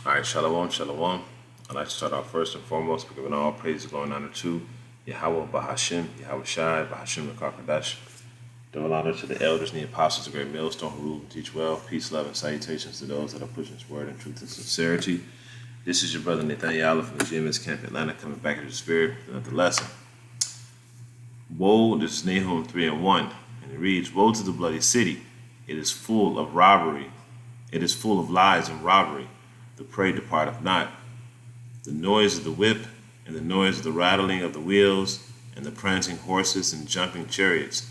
All right, shalom, shalom. I'd like to start off first and foremost by giving all praise going honor to Yahweh Bahashim, Yahweh Shai, Bahashim Rakakadash. Double honor to the elders and the apostles of Great Millstone who rule and teach well. Peace, love, and salutations to those that are pushing this word in truth and sincerity. This is your brother Nathaniel from the GMS Camp Atlanta coming back into the spirit with another lesson. Woe, this is Nahum 3:1, and it reads, Woe to the bloody city. It is full of robbery. It is full of lies and robbery. The prey departeth not. The noise of the whip, and the noise of the rattling of the wheels, and the prancing horses and jumping chariots.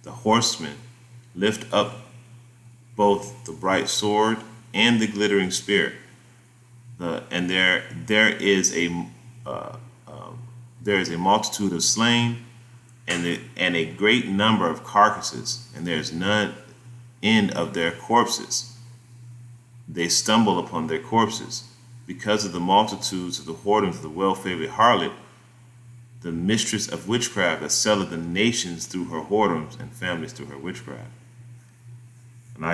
The horsemen lift up both the bright sword and the glittering spear. There is a multitude of slain, and a great number of carcasses, and there is none end of their corpses. They stumble upon their corpses because of the multitudes of the whoredoms of the well-favored harlot, the mistress of witchcraft that selleth the nations through her whoredoms and families through her witchcraft. And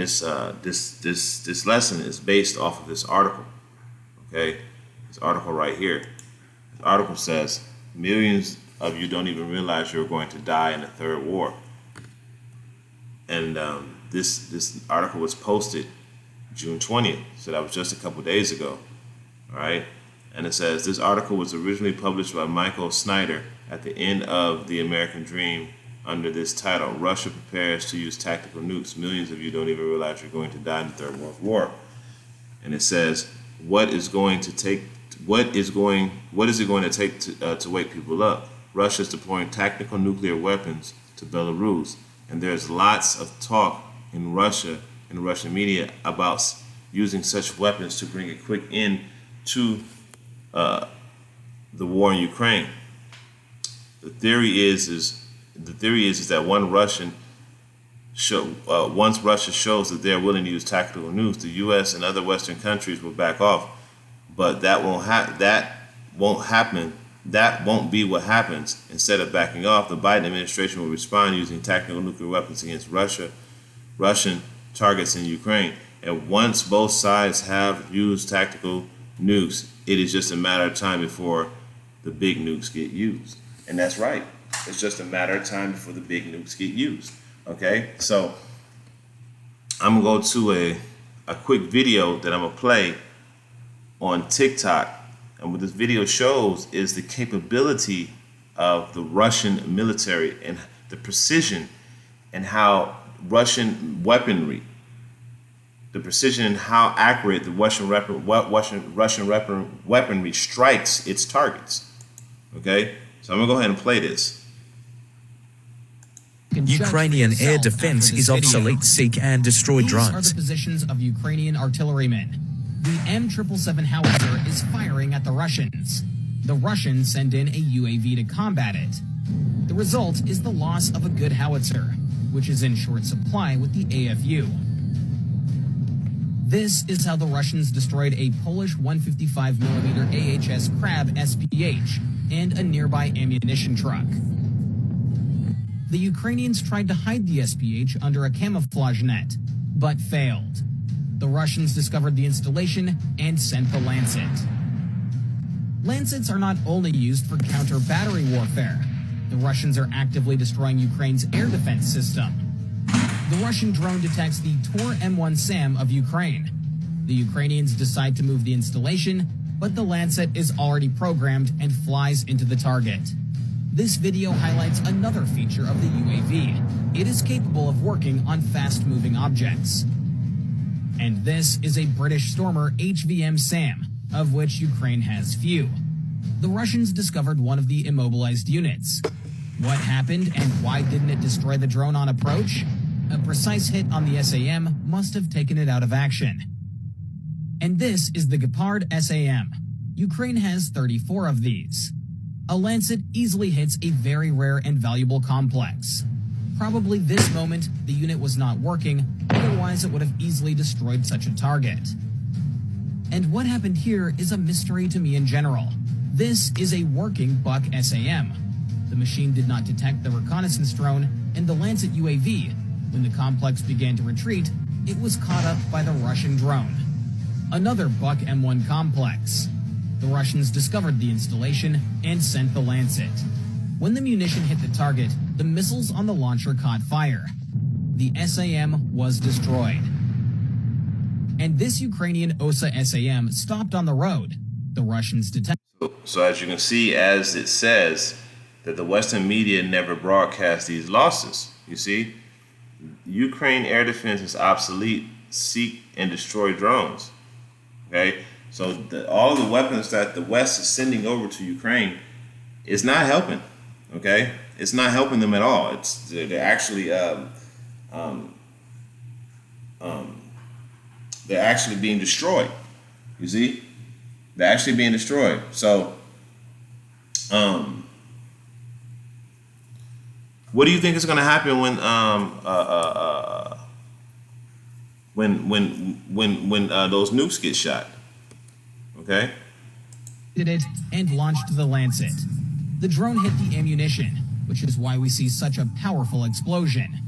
this lesson is based off of this article. Okay, this article right here. This article says millions of you don't even realize you're going to die in a third war. And this article was posted June 20th, so that was just a couple days ago. All right, and it says this article was originally published by Michael Snyder at the end of The American Dream under this title: Russia prepares to use tactical nukes. Millions of you don't even realize you're going to die in the Third World War. And it says, what is it going to take to wake people up? Russia is deploying tactical nuclear weapons to Belarus, and there's lots of talk in Russia and Russian media about using such weapons to bring a quick end to the war in Ukraine. The theory is that once Russia shows that they're willing to use tactical nukes, the U.S. and other Western countries will back off. But that won't happen. That won't be what happens. Instead of backing off, the Biden administration will respond using tactical nuclear weapons against Russian targets in Ukraine. And once both sides have used tactical nukes, it is just a matter of time before the big nukes get used. And that's right. It's just a matter of time before the big nukes get used. Okay? So I'm going to go to a quick video that I'm going to play on TikTok. And what this video shows is the capability of the Russian military and the precision and how Russian weaponry, the precision and how accurate the Russian weaponry strikes its targets. Okay, so I'm gonna go ahead and play this. Ukrainian air defense is obsolete. Seek and destroy drones. These are the positions of Ukrainian artillerymen. The M777 howitzer is firing at the Russians. The Russians send in a UAV to combat it. The result is the loss of a good howitzer, which is in short supply with the AFU. This is how the Russians destroyed a Polish 155mm AHS Krab SPH and a nearby ammunition truck. The Ukrainians tried to hide the SPH under a camouflage net, but failed. The Russians discovered the installation and sent the Lancet. Lancets are not only used for counter-battery warfare. The Russians are actively destroying Ukraine's air defense system. The Russian drone detects the Tor M1 SAM of Ukraine. The Ukrainians decide to move the installation, but the Lancet is already programmed and flies into the target. This video highlights another feature of the UAV. It is capable of working on fast-moving objects. And this is a British Stormer HVM SAM, of which Ukraine has few. The Russians discovered one of the immobilized units. What happened and why didn't it destroy the drone on approach? A precise hit on the SAM must have taken it out of action. And this is the Gepard SAM. Ukraine has 34 of these. A Lancet easily hits a very rare and valuable complex. Probably this moment, the unit was not working, otherwise it would have easily destroyed such a target. And what happened here is a mystery to me in general. This is a working Buck SAM. The machine did not detect the reconnaissance drone and the Lancet UAV. When the complex began to retreat, it was caught up by the Russian drone. another Buk M1 complex. The Russians discovered the installation and sent the Lancet. When the munition hit the target, the missiles on the launcher caught fire. The SAM was destroyed. And this Ukrainian OSA SAM stopped on the road. The Russians detected. So as you can see, as it says, that the Western media never broadcast these losses. You see, Ukraine air defense is obsolete. Seek and destroy drones. Okay, so all of the weapons that the West is sending over to Ukraine is not helping. Okay, it's not helping them at all. They're actually being destroyed. You see, they're actually being destroyed. So, what do you think is going to happen when those nukes get shot? Okay. Did it and launched the Lancet. The drone hit the ammunition, which is why we see such a powerful explosion.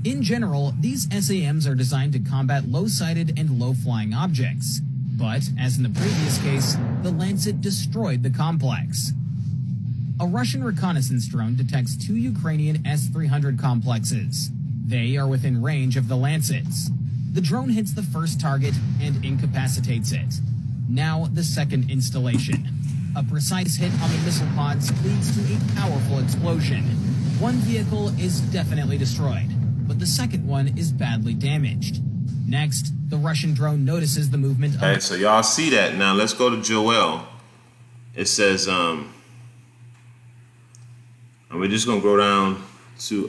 In general, these SAMs are designed to combat low-sighted and low-flying objects. But, as in the previous case, the Lancet destroyed the complex. A Russian reconnaissance drone detects 2 Ukrainian S-300 complexes. They are within range of the Lancets. The drone hits the first target and incapacitates it. Now the second installation. A precise hit on the missile pods leads to a powerful explosion. One vehicle is definitely destroyed, but the second one is badly damaged. Next, the Russian drone notices the movement of... All right, so y'all see that. Now let's go to Joel. It says, and we're just going to go down to,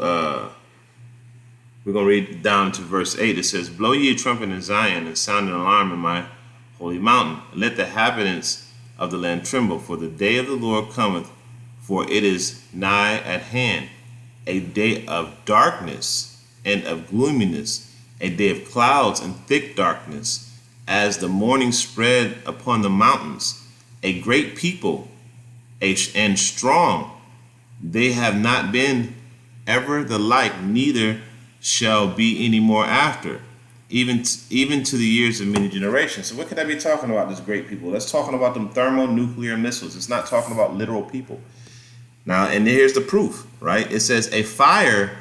we're going to read down to verse 8. It says, blow ye a trumpet in Zion and sound an alarm in my holy mountain. And let the inhabitants of the land tremble, for the day of the Lord cometh, for it is nigh at hand, a day of darkness and of gloominess, a day of clouds and thick darkness, as the morning spread upon the mountains, a great people and strong. They have not been ever the like, neither shall be any more after, even to the years of many generations. So what could I be talking about, this great people? That's talking about them thermonuclear missiles. It's not talking about literal people. Now, and here's the proof, right? It says, a fire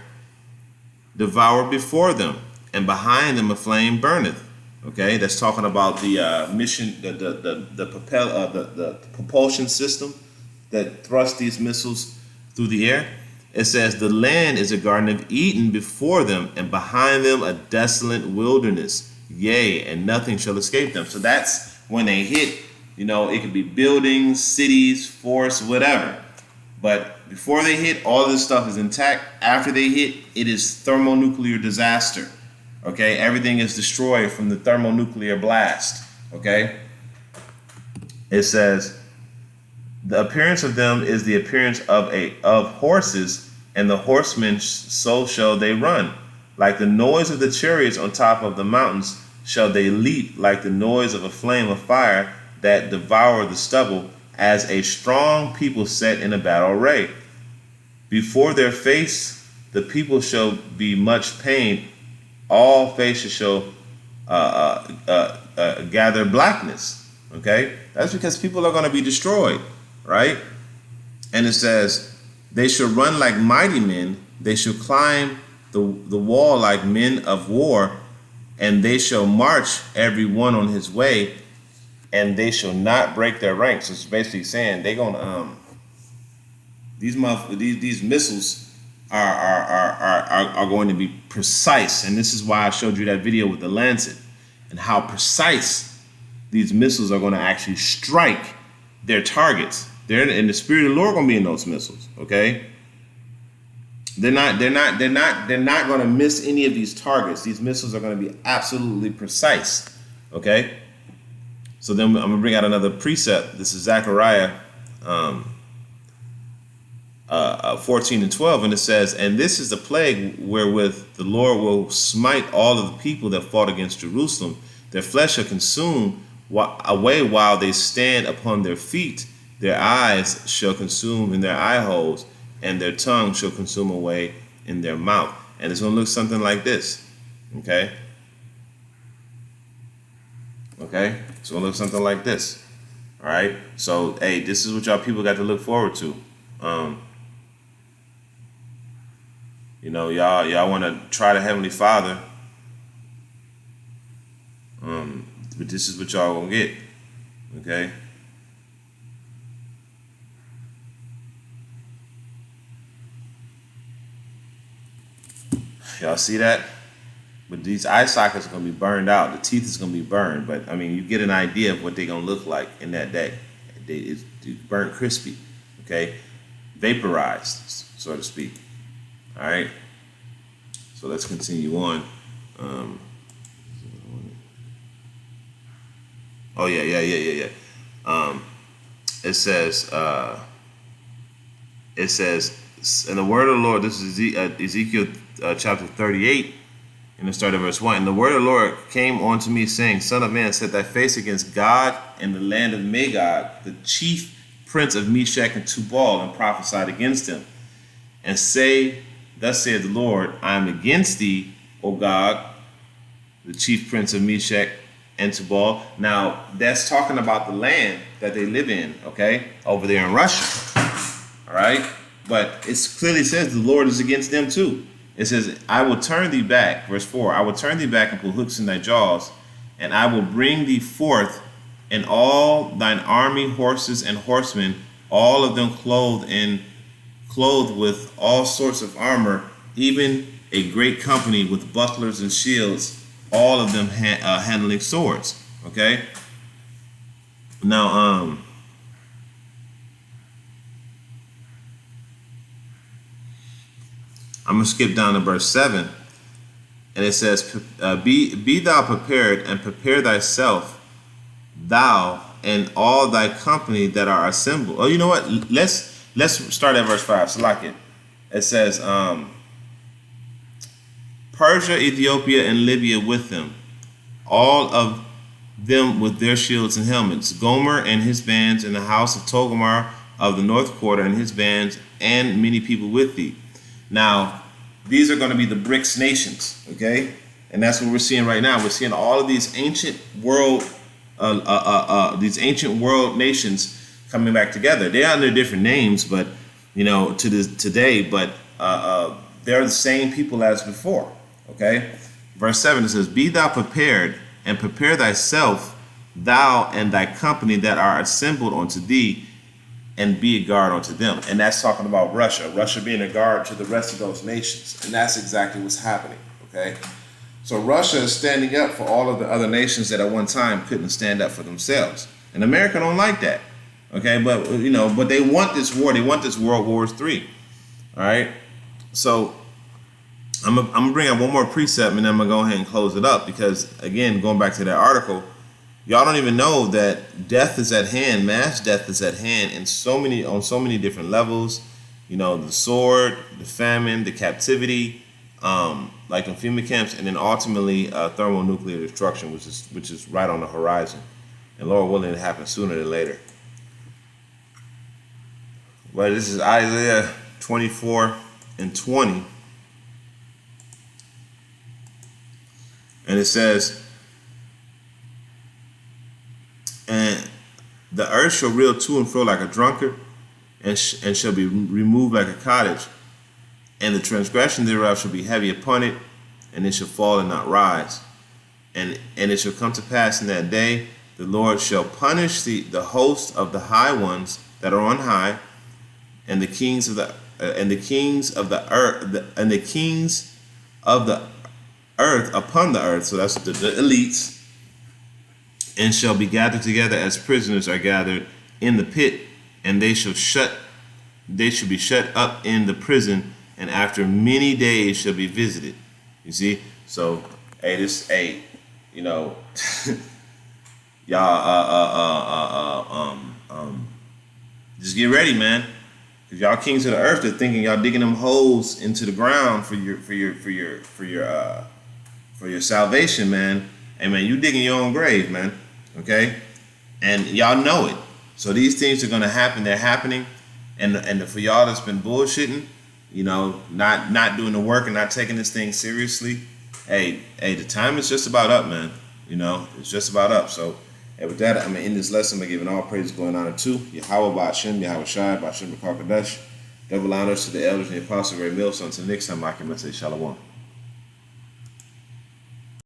devoured before them, and behind them a flame burneth. Okay, that's talking about the mission, the propulsion system that thrust these missiles through the air. It says, the land is a garden of Eden before them, and behind them a desolate wilderness. Yea, and nothing shall escape them. So that's when they hit, it could be buildings, cities, forests, whatever. But before they hit, all of this stuff is intact. After they hit, it is thermonuclear disaster. Okay, everything is destroyed from the thermonuclear blast. Okay, it says, the appearance of them is the appearance of horses, and the horsemen so shall they run. Like the noise of the chariots on top of the mountains shall they leap, like the noise of a flame of fire that devour the stubble, as a strong people set in a battle array. Before their face the people shall be much pained, all faces shall gather blackness. Okay, that's because people are going to be destroyed, right? And it says, they shall run like mighty men, they shall climb the wall like men of war, and they shall march every one on his way, and they shall not break their ranks. It's basically saying they're gonna these missiles are going to be precise, and this is why I showed you that video with the Lancet and how precise these missiles are going to actually strike their targets. They're in the spirit of the Lord going to be in those missiles. Okay, they're not going to miss any of these targets. These missiles are going to be absolutely precise. Okay, so then I'm gonna bring out another precept. This is Zechariah 14 and 12, and it says, and this is the plague wherewith the Lord will smite all of the people that fought against Jerusalem. Their flesh shall consume away while they stand upon their feet. Their eyes shall consume in their eye holes, and their tongue shall consume away in their mouth. And it's going to look something like this. Okay. Okay, so it looks something like this. All right, so hey, this is what y'all people got to look forward to. Y'all want to try the Heavenly Father, but this is what y'all gonna get. Okay. Y'all see that? But these eye sockets are gonna be burned out. The teeth is gonna be burned. But I mean, you get an idea of what they're gonna look like in that day. It's burnt crispy, okay, vaporized, so to speak. All right. So let's continue on. Oh yeah. It says, in the word of the Lord. This is Ezekiel chapter 38. In the start of verse 1, and the word of the Lord came unto me, saying, Son of man, set thy face against God in the land of Magog, the chief prince of Meshach and Tubal, and prophesied against him. And say, Thus saith the Lord, I am against thee, O Gog, the chief prince of Meshach and Tubal. Now, that's talking about the land that they live in, okay, over there in Russia. All right? But it clearly says the Lord is against them too. It says, I will turn thee back, verse 4, I will turn thee back and put hooks in thy jaws, and I will bring thee forth, and all thine army, horses and horsemen, all of them clothed with all sorts of armor, even a great company with bucklers and shields, all of them handling swords. Okay? Now, I'm going to skip down to verse 7, and it says, be thou prepared, and prepare thyself, thou and all thy company that are assembled. Oh, you know what? Let's start at verse 5. So like it says, Persia, Ethiopia, and Libya with them, all of them with their shields and helmets. Gomer and his bands, in the house of Togomar of the north quarter and his bands, and many people with thee. Now, these are going to be the BRICS nations, okay? And that's what we're seeing right now. We're seeing all of these ancient world nations coming back together. They're under different names, but today, but they're the same people as before, okay? Verse 7, it says, Be thou prepared, and prepare thyself, thou and thy company that are assembled unto thee, and be a guard unto them. And that's talking about Russia. Russia being a guard to the rest of those nations. And that's exactly what's happening, okay? So Russia is standing up for all of the other nations that at one time couldn't stand up for themselves. And America don't like that, okay? But, but they want this war. They want this World War III, all right? So I'm gonna bring up one more precept, and then I'm going to go ahead and close it up because, again, going back to that article, y'all don't even know that death is at hand, mass death is at hand on so many different levels. The sword, the famine, the captivity, like in FEMA camps, and then ultimately thermonuclear destruction, which is right on the horizon. And Lord willing, it happens sooner than later. But this is Isaiah 24:20. And it says, And the earth shall reel to and fro like a drunkard, and shall be removed like a cottage. And the transgression thereof shall be heavy upon it, and it shall fall and not rise. And it shall come to pass in that day, the Lord shall punish the host of the high ones that are on high, and the kings of the earth upon the earth. So that's the elites. And shall be gathered together as prisoners are gathered in the pit, and they shall be shut up in the prison, and after many days shall be visited. You see? So, y'all, just get ready, man. Cause y'all kings of the earth are thinking y'all digging them holes into the ground for your salvation, man. Hey, man, you digging your own grave, man. Okay, and y'all know it. So these things are gonna happen. They're happening, and for y'all that's been bullshitting, not doing the work and not taking this thing seriously. Hey, the time is just about up, man. You know, it's just about up. So, and with that, I'm going to end this lesson by giving all praise, glory, and honor to Yahweh Ba'ashem, Yahweh Shai, Ba'ashem B'Kar Kadesh. Double honors to the elders and the apostle Ray Mills. Until next time, I can say Shalom.